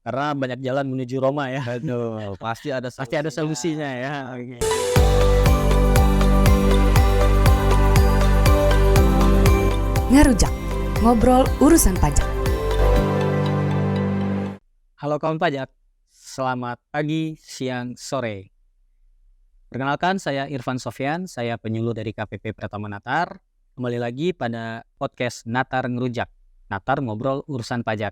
Karena banyak jalan menuju Roma ya. Aduh, pasti ada solusinya ya. Oke. Ngarujak, ngobrol urusan pajak. Halo kawan pajak, selamat pagi, siang, sore. Perkenalkan, saya Irfan Sofyan, saya penyuluh dari KPP Pratama Natar. Kembali lagi pada podcast Natar Ngerujak, Natar ngobrol urusan pajak.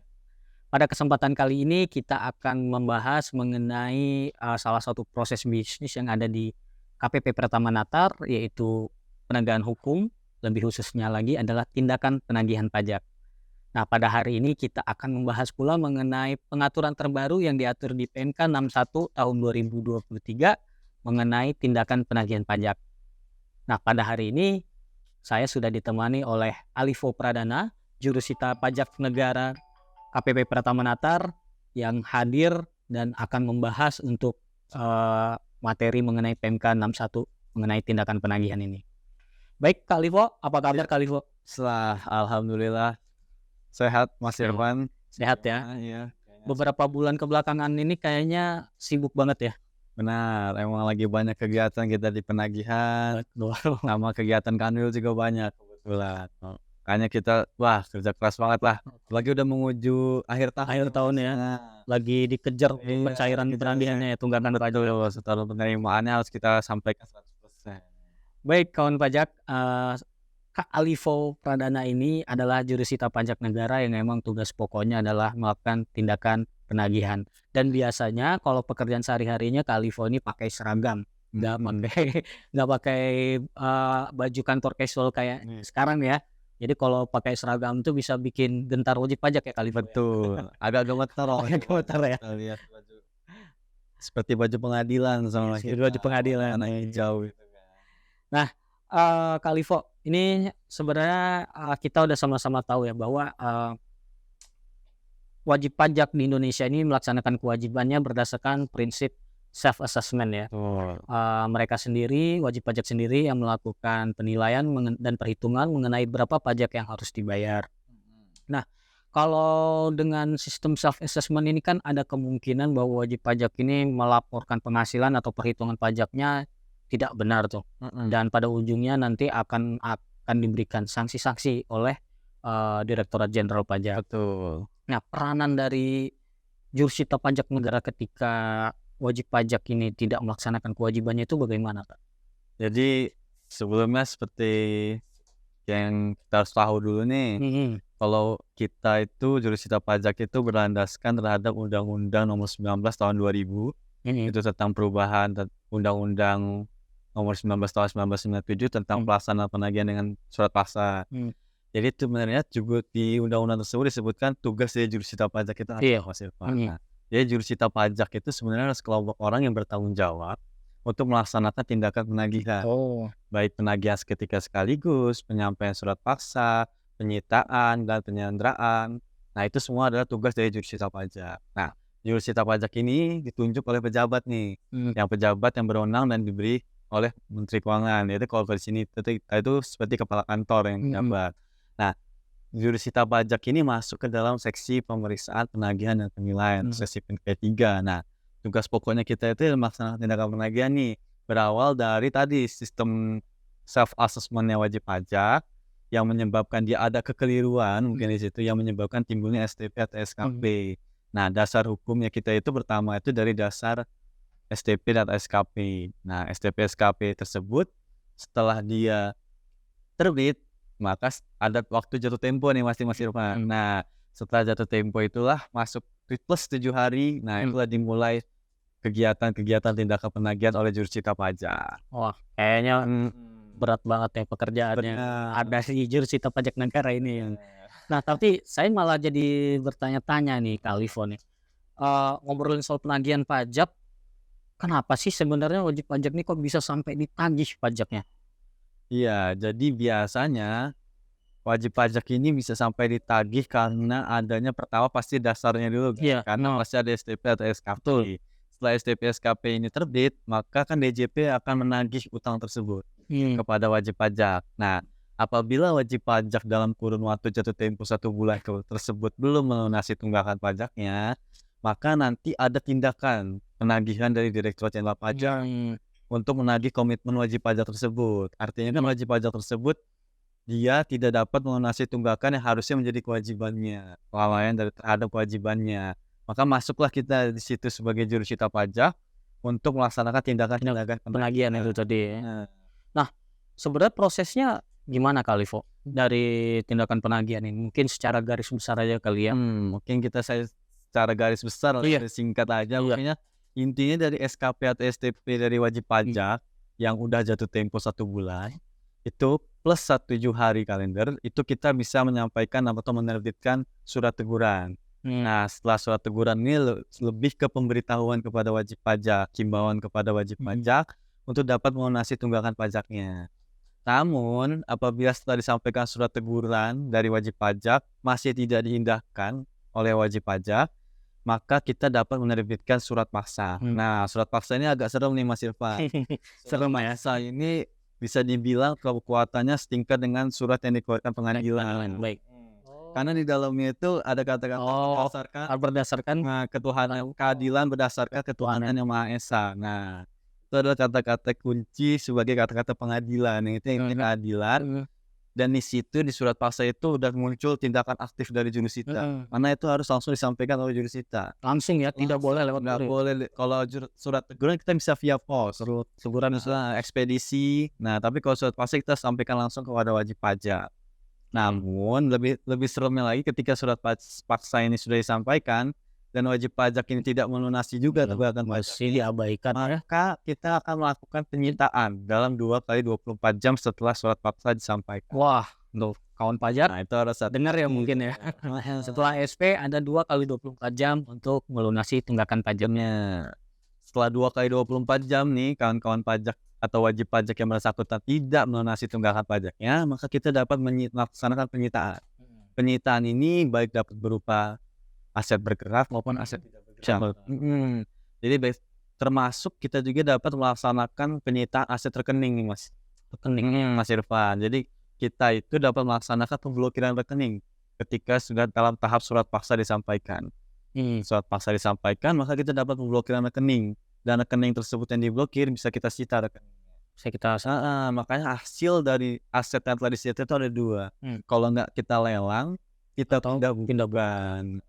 Pada kesempatan kali ini kita akan membahas mengenai salah satu proses bisnis yang ada di KPP Pratama Natar, yaitu penegakan hukum, lebih khususnya lagi adalah tindakan penagihan pajak. Nah, pada hari ini kita akan membahas pula mengenai pengaturan terbaru yang diatur di PMK 61 tahun 2023 mengenai tindakan penagihan pajak. Nah, pada hari ini saya sudah ditemani oleh Alivo Pradana, Jurusita Pajak Negara KPP Pratama Natar yang hadir dan akan membahas untuk materi mengenai PMK 61 mengenai tindakan penagihan ini. Baik, Kak Alivo, apa kabar Kak Alivo? Alhamdulillah sehat Mas Irfan. Sehat ya? Iya. Beberapa bulan kebelakangan ini kayaknya sibuk banget ya? Benar, emang lagi banyak kegiatan kita di penagihan, sama kegiatan kanwil juga banyak kebetulan. Makanya kita kerja keras banget lah. Lagi udah menuju akhir tahun ya. Lagi dikejar pencairan penagihannya ya, tunggakan pajak. Setelah penerimaannya harus kita sampaikan 100%. Baik kawan pajak, Kak Alivo Pradana ini adalah jurusita pajak negara yang memang tugas pokoknya adalah melakukan tindakan penagihan. Dan biasanya kalau pekerjaan sehari-harinya Kak Alivo ini pakai seragam, nggak pakai baju kantor casual kayak sekarang ya. Jadi kalau pakai seragam itu bisa bikin gentar wajib pajak ya Kak Alivo. Betul, agak gemetar ya. Lihat baju seperti baju pengadilan sama baju pengadilan hijau gitu. Nah, Kak Alivo, ini sebenarnya kita udah sama-sama tahu ya bahwa wajib pajak di Indonesia ini melaksanakan kewajibannya berdasarkan prinsip self-assessment ya. Mereka sendiri, wajib pajak sendiri yang melakukan penilaian dan perhitungan mengenai berapa pajak yang harus dibayar. Nah, kalau dengan sistem self-assessment ini kan ada kemungkinan bahwa wajib pajak ini melaporkan penghasilan atau perhitungan pajaknya tidak benar tuh, dan pada ujungnya nanti akan diberikan sanksi-sanksi oleh Direktorat Jenderal Pajak. Betul. Nah, peranan dari jurusita pajak negara ketika wajib pajak ini tidak melaksanakan kewajibannya itu bagaimana, Pak? Jadi sebelumnya seperti yang kita harus tahu dulu nih, kalau kita itu jurusita pajak itu berlandaskan terhadap Undang-Undang Nomor 19 Tahun 2000, itu tentang perubahan Undang-Undang Nomor 19 Tahun 1997 tentang pelaksanaan penagihan dengan surat paksa. Jadi sebenarnya juga di undang-undang tersebut disebutkan tugas dari jurusita pajak itu apa, Mas Irfan. Jadi jurusita pajak itu sebenarnya sekelompok orang yang bertanggung jawab untuk melaksanakan tindakan penagihan. Baik penagihan seketika sekaligus, penyampaian surat paksa, penyitaan, dan penyanderaan. Nah, itu semua adalah tugas dari jurusita pajak. Nah, jurusita pajak ini ditunjuk oleh pejabat nih, yang pejabat yang berwenang dan diberi oleh Menteri Keuangan. Yaitu kalau di sini itu seperti kepala kantor yang pejabat. Nah, jurusita pajak ini masuk ke dalam seksi pemeriksaan penagihan dan penilaian, seksi P3. Nah, tugas pokoknya kita itu melaksanakan tindakan penagihan nih, berawal dari tadi sistem self-assessment-nya wajib pajak yang menyebabkan dia ada kekeliruan mungkin di situ yang menyebabkan timbulnya STP atau SKP. Nah, dasar hukumnya kita itu pertama itu dari dasar STP dan SKP. Nah, STP SKP tersebut setelah dia terbit, maka ada waktu jatuh tempo nih Mas Irfan. Nah, setelah jatuh tempo itulah masuk plus 7 hari. Nah, itulah dimulai kegiatan-kegiatan tindakan penagihan oleh jurusita pajak. Wah, kayaknya berat banget ya pekerjaannya. Ada si jurusita pajak negara ini. Nah, tapi saya malah jadi bertanya-tanya nih Kak Alivo nih. Ngobrolin soal penagihan pajak, kenapa sih sebenarnya wajib pajak ini kok bisa sampai ditagih pajaknya? Iya, jadi biasanya wajib pajak ini bisa sampai ditagih karena adanya pertama pasti dasarnya dulu, karena pasti ada STP atau SKP. Setelah STP SKP ini terbit, maka kan DJP akan menagih utang tersebut kepada wajib pajak. Nah, Apabila wajib pajak dalam kurun waktu jatuh tempo 1 bulan tersebut belum melunasi tunggakan pajaknya, maka nanti ada tindakan penagihan dari Direktorat Jenderal Pajak untuk menagih komitmen wajib pajak tersebut. Artinya kan wajib pajak tersebut dia tidak dapat melunasi tunggakan yang harusnya menjadi kewajibannya, kelalaian terhadap kewajibannya. Maka masuklah kita di situ sebagai jurusita pajak untuk melaksanakan tindakan penagihan itu tadi ya. Nah, sebenarnya prosesnya gimana kali, Vo? Dari tindakan penagihan ini mungkin secara garis besar aja kali ya. Mungkin saya secara garis besar singkat aja. Makanya intinya dari SKP atau STP dari wajib pajak yang udah jatuh tempo 1 bulan itu plus 7 hari kalender itu kita bisa menyampaikan atau menerbitkan surat teguran. Nah, setelah surat teguran ini lebih ke pemberitahuan kepada wajib pajak, himbauan kepada wajib pajak untuk dapat melunasi tunggakan pajaknya. Namun, apabila setelah disampaikan surat teguran dari wajib pajak masih tidak diindahkan oleh wajib pajak, maka kita dapat menerbitkan surat paksa. Nah, surat paksa ini agak serem nih Mas Irfan. Serem ya. Paksa ini bisa dibilang kekuatannya setingkat dengan surat yang dikeluarkan pengadilan. Baik. Karena di dalamnya itu ada kata-kata berdasarkan ketuhanan, keadilan berdasarkan ketuhanan yang Maha Esa. Nah, itu adalah kata-kata kunci sebagai kata-kata pengadilan. Yang itu keadilan. Dan di situ di surat paksa itu udah muncul tindakan aktif dari jurusita. Karena itu harus langsung disampaikan oleh jurusita. Langsung ya, tidak boleh lewat. Nggak boleh. Kalau surat teguran kita bisa via pos, teguran ekspedisi. Nah, tapi kalau surat paksa kita sampaikan langsung kepada wajib pajak. Namun lebih seremnya lagi ketika surat paksa ini sudah disampaikan dan wajib pajak ini tidak melunasi juga tunggakan pajak, masih diabaikan, maka kita akan melakukan penyitaan dalam 2 kali 24 jam setelah surat paksa disampaikan. Wah, untuk kawan pajak, nah itu harus dengar ya mungkin ya. Setelah SP ada 2 kali 24 jam untuk melunasi tunggakan pajaknya. Setelah 2 kali 24 jam nih kawan-kawan pajak atau wajib pajak yang bersangkutan tidak melunasi tunggakan pajaknya, maka kita dapat melaksanakan penyitaan. Penyitaan ini baik dapat berupa aset bergerak maupun aset tidak bergerak. Jadi termasuk kita juga dapat melaksanakan penyitaan aset rekening nih Mas. Rekening Mas Irfan. Jadi kita itu dapat melaksanakan pemblokiran rekening ketika sudah dalam tahap surat paksa disampaikan. Surat paksa disampaikan, maka kita dapat pemblokiran rekening. Dan rekening tersebut yang diblokir bisa kita sita rekeningnya. Makanya hasil dari aset yang telah disita itu ada 2. Kalau nggak kita lelang, kita tindakan.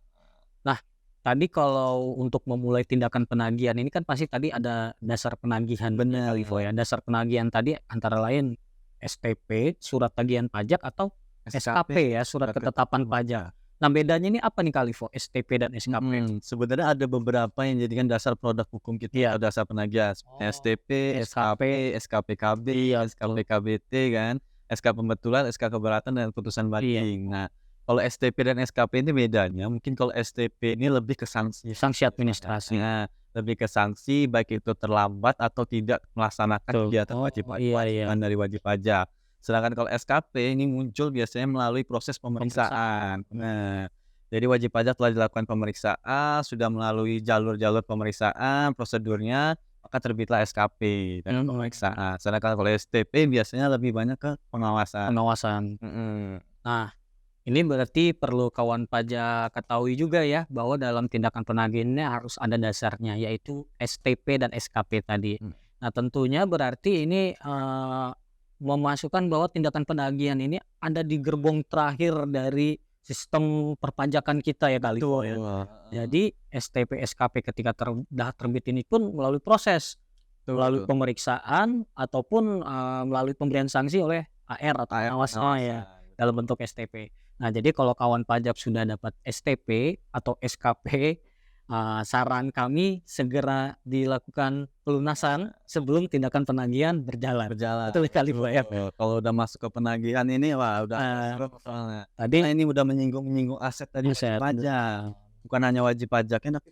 Nah, tadi kalau untuk memulai tindakan penagihan ini kan pasti tadi ada dasar penagihan. Benar, ya. Dasar penagihan tadi antara lain STP, surat tagihan pajak, atau SKP ya, surat ketetapan pajak. Nah, bedanya ini apa nih Kalivo, STP dan SKP? Sebenarnya ada beberapa yang jadikan dasar produk hukum kita atau dasar penagihan. STP, SKP, SKPKB, SKPKBT kan, SK pembetulan, SK keberatan, dan putusan banding. Nah, kalau STP dan SKP ini bedanya, mungkin kalau STP ini lebih ke sanksi administrasi. Nah, lebih ke sanksi baik itu terlambat atau tidak melaksanakan kegiatan wajib pajak dari wajib pajak. Sedangkan kalau SKP ini muncul biasanya melalui proses pemeriksaan. Nah, jadi wajib pajak telah dilakukan pemeriksaan, sudah melalui jalur-jalur pemeriksaan, prosedurnya, maka terbitlah SKP dan pemeriksaan. Sedangkan kalau STP biasanya lebih banyak ke pengawasan. Nah, ini berarti perlu kawan pajak ketahui juga ya, bahwa dalam tindakan penagihannya harus ada dasarnya, yaitu STP dan SKP tadi. Nah, tentunya berarti ini memasukkan bahwa tindakan penagihan ini ada di gerbong terakhir dari sistem perpajakan kita ya kali itu ya. Jadi STP SKP ketika terbit ini pun melalui proses, melalui pemeriksaan ataupun melalui pemberian sanksi oleh AR atau pengawas ya dalam bentuk STP. Nah, jadi kalau kawan pajak sudah dapat STP atau SKP, saran kami segera dilakukan pelunasan sebelum tindakan penagihan berjalan. Betul sekali Bu ya. Kalau udah masuk ke penagihan ini udah tadi ini udah menyinggung aset tadi pajak. Bukan hanya wajib pajaknya tapi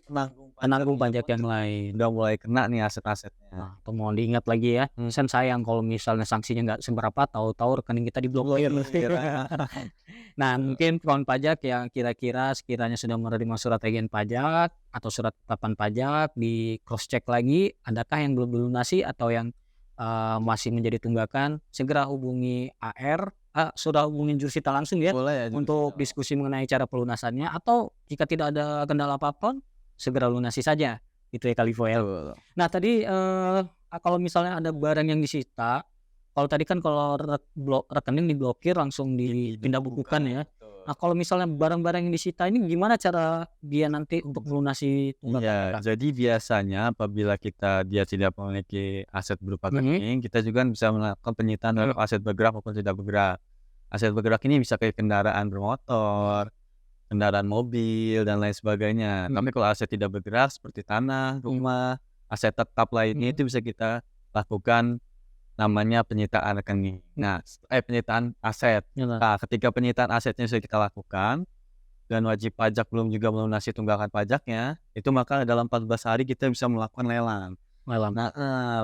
penanggung pajak yang lain. Udah mulai kena nih aset-asetnya. Nah, itu mohon diingat lagi ya. Sayang kalau misalnya sanksinya nggak seberapa, tahu-tahu rekening kita diblokir. Nah, mungkin kawan pajak yang kira-kira sekiranya sudah menerima surat tagihan pajak atau surat ketetapan pajak, di cross check lagi adakah yang belum dilunasi atau yang masih menjadi tunggakan, segera hubungi AR sudah hubungin Jurusita langsung ya Boleh ya untuk diskusi mengenai cara pelunasannya, atau jika tidak ada kendala apapun segera lunasi saja gitu ya Kak Livo ya. Betul. Nah tadi kalau misalnya ada barang yang disita, kalau tadi kan kalau rekening diblokir langsung dipindah bukukan ya. Nah kalau misalnya barang-barang yang disita ini gimana cara dia nanti untuk melunasi tunggakan Iya, mereka? jadi biasanya apabila dia tidak memiliki aset berupa rekening, kita juga bisa melakukan penyitaan terhadap aset bergerak maupun tidak bergerak. Aset bergerak ini bisa kayak kendaraan bermotor, kendaraan mobil dan lain sebagainya. Tapi kalau aset tidak bergerak seperti tanah, rumah, aset tetap lainnya itu bisa kita lakukan namanya penyitaan rekening. Nah, penyitaan aset. Nah, ketika penyitaan asetnya sudah kita lakukan dan wajib pajak belum juga melunasi tunggakan pajaknya, itu maka dalam 14 hari kita bisa melakukan lelang. Nah,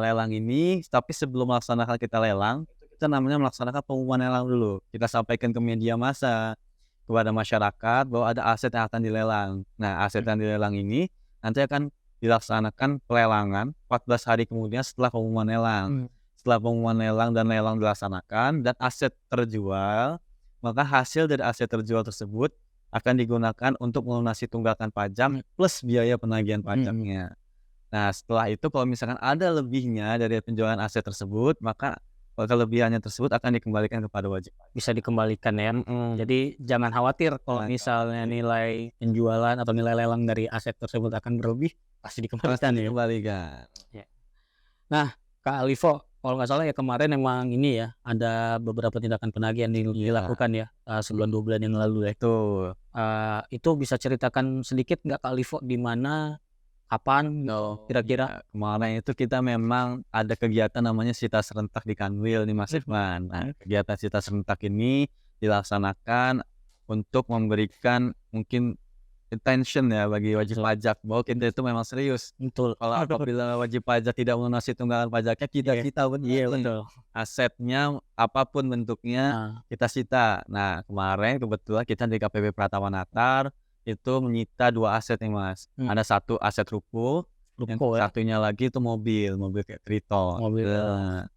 lelang ini, tapi sebelum melaksanakan kita lelang, kita namanya melaksanakan pengumuman lelang dulu. Kita sampaikan ke media massa, kepada masyarakat bahwa ada aset yang akan dilelang. Nah, aset yang dilelang ini nanti akan dilaksanakan pelelangan 14 hari kemudian setelah pengumuman lelang. Setelah pengumuman lelang dan lelang dilaksanakan dan aset terjual, maka hasil dari aset terjual tersebut akan digunakan untuk melunasi tunggakan pajak plus biaya penagihan pajaknya. Nah, setelah itu kalau misalkan ada lebihnya dari penjualan aset tersebut, maka kelebihannya tersebut akan dikembalikan kepada wajib pajak. Bisa dikembalikan ya. Jadi jangan khawatir kalau misalnya nilai penjualan atau nilai lelang dari aset tersebut akan berlebih, pasti dikembalikan ya. Nah, Kak Livo, kalau nggak salah ya kemarin emang ini ya ada beberapa tindakan penagihan dilakukan ya sebulan 2 bulan yang lalu ya. Itu bisa ceritakan sedikit nggak Kak Livo di mana, kapan, kira-kira? Kemarin itu kita memang ada kegiatan namanya Sita Serentak di Kanwil nih Mas Irfan. Nah, kegiatan Sita Serentak ini dilaksanakan untuk memberikan mungkin attention ya bagi wajib pajak bahwa kita itu memang serius. Betul. Kalau apabila wajib pajak tidak melunasi tunggakan pajaknya, kita betul. Asetnya apapun bentuknya kita sita. Nah, kemarin kebetulan kita di KPP Pratama Natar itu menyita 2 aset nih Mas. Ada 1 aset ruko, yang satunya lagi itu mobil kayak Triton.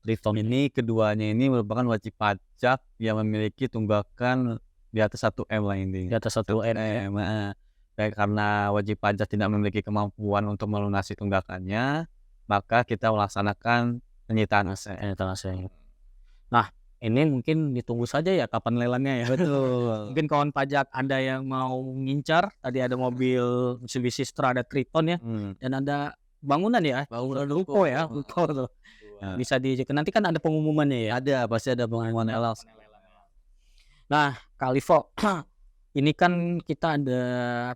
Triton ini keduanya ini merupakan wajib pajak yang memiliki tunggakan di atas 1M lah ini. Di atas 1M. Dan karena wajib pajak tidak memiliki kemampuan untuk melunasi tunggakannya, maka kita melaksanakan penyitaan aset. Nah, ini mungkin ditunggu saja ya kapan lelangnya ya. Betul. Mungkin kawan pajak ada yang mau ngincar, tadi ada mobil Mitsubishi Strada Triton ya, dan ada bangunan ya, bangunan ruko ya, ruko tuh. Bisa nanti kan ada pengumumannya ya. Pasti ada pengumuman lelang. Nah, Kak Livo, ini kan kita ada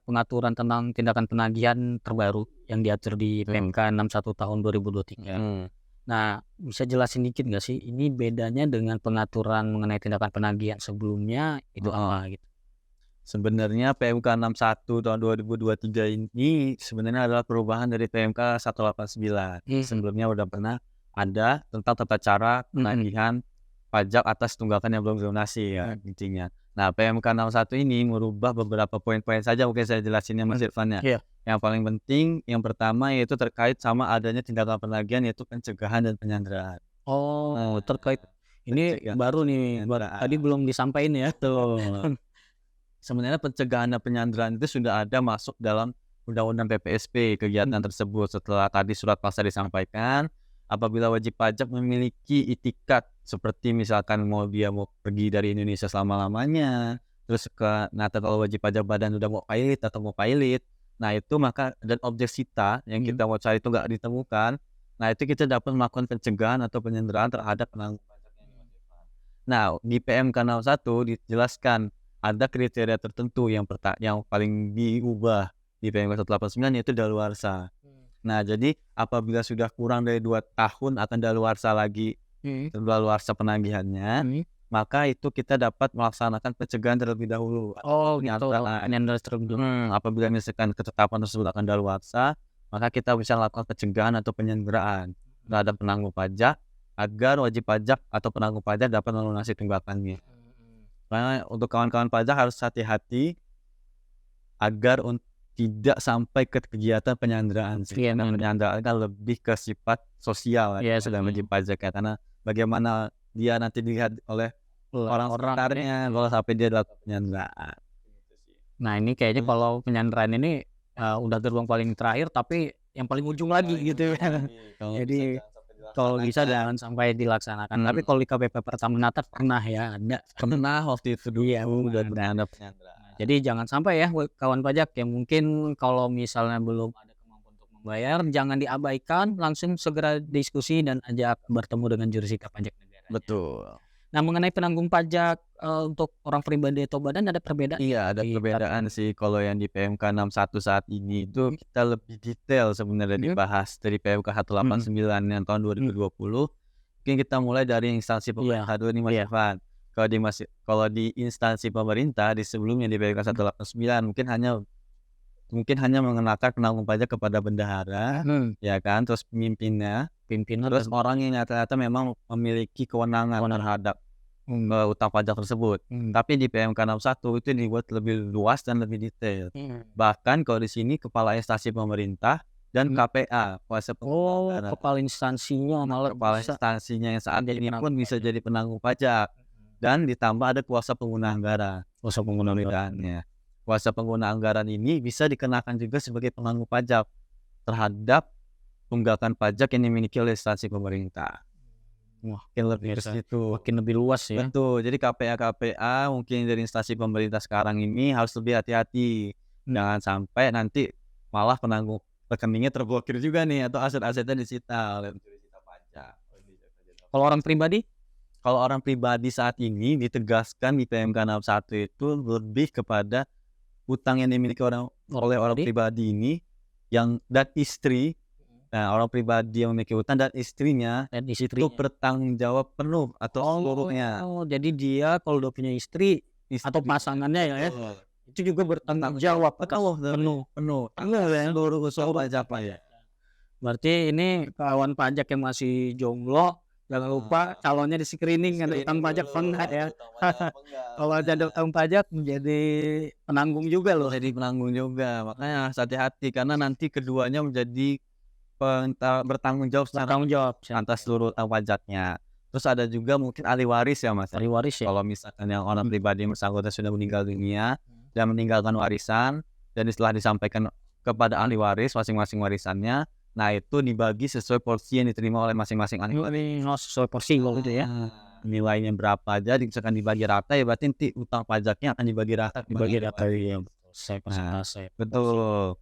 pengaturan tentang tindakan penagihan terbaru yang diatur di PMK 61 tahun 2023. Nah, bisa jelasin dikit nggak sih ini bedanya dengan pengaturan mengenai tindakan penagihan sebelumnya itu apa gitu? Sebenarnya PMK 61 tahun 2023 ini sebenarnya adalah perubahan dari PMK 189. Sebelumnya udah pernah ada tentang tata cara penagihan pajak atas tunggakan yang belum dilunasi ya intinya. Nah, PMK 61 ini merubah beberapa poin-poin saja, mungkin saya jelasinnya Mas Irfan ya. Yang paling penting, yang pertama yaitu terkait sama adanya tindakan penagihan yaitu pencegahan dan penyanderaan. Terkait ini baru nih, tadi belum disampaikan ya. Sebenarnya pencegahan dan penyanderaan itu sudah ada masuk dalam Undang-Undang PPSP kegiatan tersebut. Setelah tadi surat paksa disampaikan, apabila wajib pajak memiliki itikat seperti misalkan dia mau pergi dari Indonesia selama-lamanya, terus kalau wajib pajak badan udah mau pilot atau mau pilot, nah itu maka dan objek sita yang kita mau cari itu nggak ditemukan, nah itu kita dapat melakukan pencegahan atau penyanderaan terhadap penanggung pajaknya. Nah, di PMK 61 dijelaskan ada kriteria tertentu yang paling diubah di PMK 189 yaitu daluarsa. Nah, jadi apabila sudah kurang dari 2 tahun akan daluarsa lagi, daluarsa penagihannya, maka itu kita dapat melaksanakan pencegahan terlebih dahulu. Apabila misalkan ketetapan tersebut akan daluarsa, maka kita bisa melakukan pencegahan atau penyanderaan terhadap penanggung pajak agar wajib pajak atau penanggung pajak dapat melunasi tunggakannya. Karena untuk kawan-kawan pajak harus hati-hati agar tidak sampai ke kegiatan penyanderaan. Penyanderaan kan lebih ke sifat sosial sudah wajib pajak ya, karena bagaimana dia nanti dilihat oleh orang sekitarnya kalau sampai dia dapat penyanderaan. Nah ini kayaknya kalau penyanderaan ini udah gerbang paling terakhir tapi yang paling ujung lagi gitu ya. Jadi kalau bisa jangan sampai dilaksanakan. Tapi kalau di KPP Pratama Natar pernah ya ada. Pernah waktu itu dulu udah ada penyanderaan. Jadi jangan sampai ya kawan pajak yang mungkin kalau misalnya belum ada kemampuan untuk membayar, jangan diabaikan, langsung segera diskusi dan ajak bertemu dengan jurusita pajak negara. Betul. Nah mengenai penanggung pajak untuk orang pribadi atau badan ada perbedaan? Iya, ada perbedaan sih. Kalau yang di PMK 61 saat ini itu kita lebih detail sebenarnya dibahas dari PMK 189 yang tahun 2020. Mungkin kita mulai dari instansi pemerintah dulu nih Mas Irfan. Kalau di instansi pemerintah di sebelumnya di PMK 189 mungkin hanya mengenakan penanggung pajak kepada bendahara, ya kan, terus pemimpinnya, terus orang yang nyata-nyata memang memiliki kewenangan terhadap utang pajak tersebut. Tapi di PMK 61 itu dibuat lebih luas dan lebih detail. Bahkan kalau di sini kepala instansi pemerintah dan KPA, kuasa pengguna kepala instansinya malah kepala instansinya yang saat ini pun bisa jadi penanggung pajak. Dan ditambah ada kuasa pengguna anggaran. Kuasa pengguna anggaran. Kuasa pengguna anggaran ini bisa dikenakan juga sebagai penanggung pajak terhadap tunggakan pajak yang dimiliki oleh instansi pemerintah. Makin lebih ke situ, makin lebih luas ya. Betul. Jadi KPA mungkin dari instansi pemerintah sekarang ini harus lebih hati-hati. Jangan sampai nanti malah penanggung rekeningnya terblokir juga nih atau aset-asetnya disita oleh jurusita pajak. Kalau orang pribadi? Kalau orang pribadi saat ini ditegaskan di PMK 61 itu lebih kepada utang yang dimiliki oleh orang pribadi ini dan istri. Nah, orang pribadi yang memiliki utang dan istrinya itu bertanggung jawab penuh atau seluruhnya. Jadi dia kalau udah punya istri atau pasangannya ya, itu juga bertanggung jawab penuh. Seluruh usaha pajak ya. Berarti ini kawan pajak yang masih jomblo, jangan lupa calonnya di screening ada utang pajak enggak ya. Kalau ada utang pajak menjadi penanggung juga loh. Jadi penanggung juga. Makanya hati-hati karena nanti keduanya menjadi bertanggung jawab atas seluruh utang pajaknya. Terus ada juga mungkin ahli waris ya Mas. Ahli waris ya. Kalau misalkan yang orang pribadi yang bersangkutan sudah meninggal dunia dan meninggalkan warisan dan setelah disampaikan kepada ahli waris masing-masing warisannya, nah itu dibagi sesuai porsi yang diterima oleh masing-masing ahli waris. Sesuai porsi gitu ya. Nilainya berapa aja misalkan dibagi rata ya berarti nanti utang pajaknya akan dibagi rata. Ya. Betul.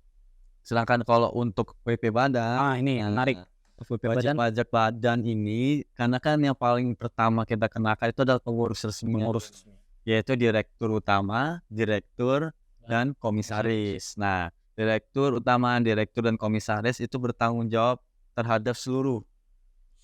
Sedangkan kalau untuk PP badan, ini menarik. Wajib pajak badan ini karena kan yang paling pertama kita kenakan itu adalah pengurus resmi, yaitu direktur utama, direktur dan komisaris. Nah, direktur utama, direktur dan komisaris itu bertanggung jawab terhadap seluruh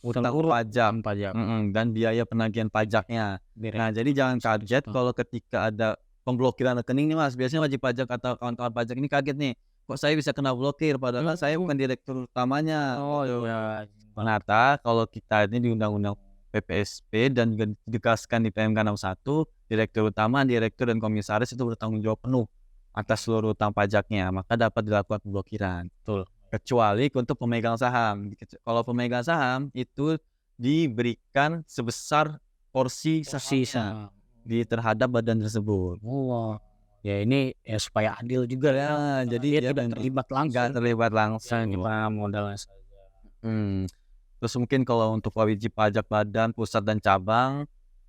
utang pajak dan biaya penagihan pajaknya. Nah, jadi jangan kaget kalau ketika ada pemblokiran rekening nih Mas. Biasanya wajib pajak atau kawan-kawan pajak ini kaget nih. Kok saya bisa kena blokir padahal saya bukan direktur utamanya. Iya. Ternyata kalau kita ini di Undang-Undang PPSP dan juga ditegaskan di PMK 61, direktur utama, direktur dan komisaris itu bertanggung jawab penuh atas seluruh utang pajaknya, maka dapat dilakukan pemblokiran. Betul. Kecuali untuk pemegang saham. Kalau pemegang saham itu diberikan sebesar porsi saham terhadap badan tersebut. Ya ini ya supaya adil juga ya. Jadi dia tidak terlibat langsung di modalnya saja. Terus mungkin kalau untuk wajib pajak badan pusat dan cabang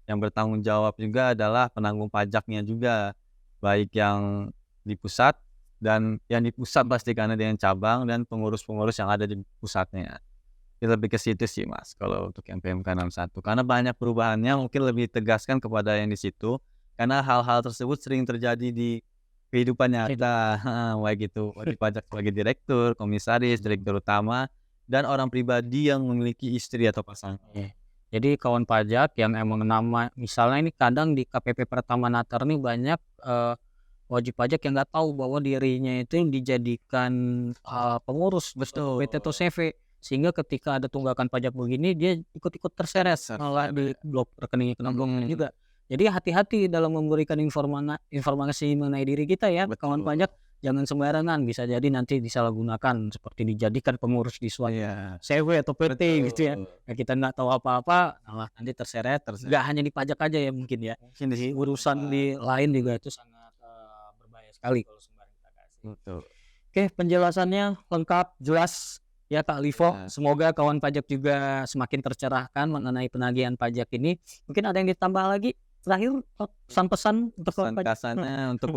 yang bertanggung jawab juga adalah penanggung pajaknya juga, baik yang di pusat dan yang di pusat pasti karena dengan cabang dan pengurus-pengurus yang ada di pusatnya. Itu lebih ke situ sih Mas kalau untuk yang PMK 61 karena banyak perubahannya mungkin lebih tegaskan kepada yang di situ. Karena hal-hal tersebut sering terjadi di kehidupan nyata, baik itu wajib pajak sebagai direktur, komisaris, direktur utama, dan orang pribadi yang memiliki istri atau pasangan. Jadi kawan pajak yang emang nama, misalnya ini kadang di KPP Pratama Natar nih banyak wajib pajak yang nggak tahu bahwa dirinya itu dijadikan pengurus PT atau CV, sehingga ketika ada tunggakan pajak begini dia ikut-ikut terseret, malah di blok rekeningnya kena bloknya juga. Jadi hati-hati dalam memberikan informasi mengenai diri kita ya, kawan pajak. jangan sembarangan, bisa jadi nanti disalahgunakan seperti dijadikan pengurus di suatu CV atau PT gitu ya. Nah, kita nggak tahu apa-apa, malah nanti terseret. Nggak hanya di pajak aja ya mungkin ya. Mungkin Di urusan di lain juga itu sangat berbahaya sekali kalau sembarang kita kasih. Betul. Oke, penjelasannya lengkap, jelas ya Kak Livo. Ya. Semoga kawan pajak juga semakin tercerahkan mengenai penagihan pajak ini. Mungkin ada yang ditambah lagi? Terakhir, pesan-pesan untuk kawan pajak. Pesan-pesannya untuk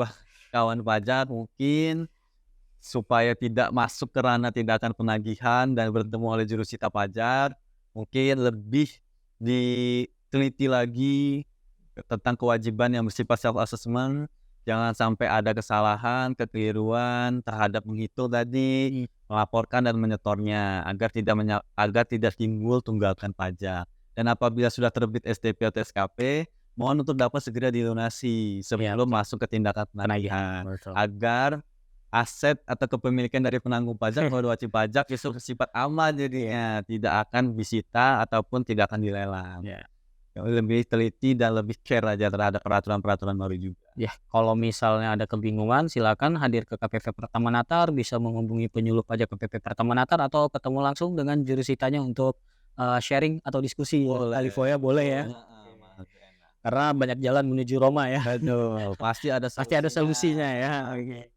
kawan pajak mungkin supaya tidak masuk ke ranah tindakan penagihan dan bertemu oleh jurusita pajak, mungkin lebih diteliti lagi tentang kewajiban yang bersifat self assessment. Jangan sampai ada kesalahan, kekeliruan terhadap menghitung tadi, melaporkan dan menyetornya agar tidak timbul tunggakan pajak. Dan apabila sudah terbit SDP atau SKP, mohon untuk dapat segera dilunasi sebelum masuk ke tindakan penagihan, agar aset atau kepemilikan dari penanggung pajak atau wajib pajak itu bersifat aman jadinya, tidak akan disita ataupun tidak akan dilelang. Lebih teliti dan lebih care aja terhadap peraturan-peraturan baru juga. Ya, kalau misalnya ada kebingungan, silakan hadir ke KPP Pratama Natar, bisa menghubungi penyuluh pajak KPP Pratama Natar atau ketemu langsung dengan jurusitanya untuk sharing atau diskusi. Alivo ya, boleh ya. Karena banyak jalan menuju Roma ya. Aduh, pasti ada solusinya ya. Oke.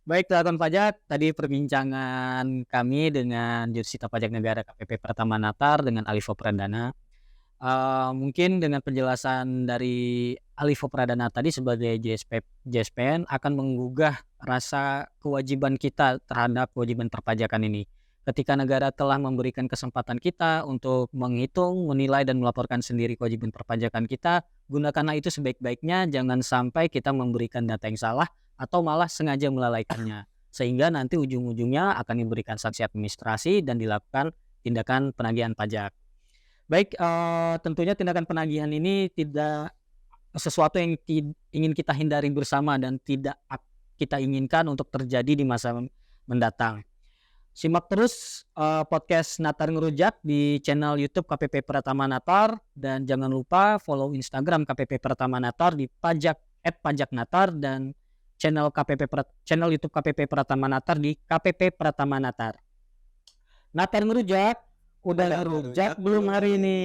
Baik, teman pajak, tadi perbincangan kami dengan Jurusita Pajak Negara KPP Pratama Natar dengan Alivo Pradana. Mungkin dengan penjelasan dari Alivo Pradana tadi sebagai JSPN akan menggugah rasa kewajiban kita terhadap kewajiban perpajakan ini. Ketika negara telah memberikan kesempatan kita untuk menghitung, menilai, dan melaporkan sendiri kewajiban perpajakan kita, gunakanlah itu sebaik-baiknya, jangan sampai kita memberikan data yang salah atau malah sengaja melalaikannya. Sehingga nanti ujung-ujungnya akan diberikan sanksi administrasi dan dilakukan tindakan penagihan pajak. Baik, tentunya tindakan penagihan ini tidak sesuatu yang ingin kita hindari bersama dan tidak kita inginkan untuk terjadi di masa mendatang. Simak terus podcast Natar Ngerujak di channel YouTube KPP Pratama Natar, dan jangan lupa follow Instagram KPP Pratama Natar di @pajaknatar dan channel YouTube KPP Pratama Natar di KPP Pratama Natar. Natar Ngerujak, udah ngerujak belum hari ini?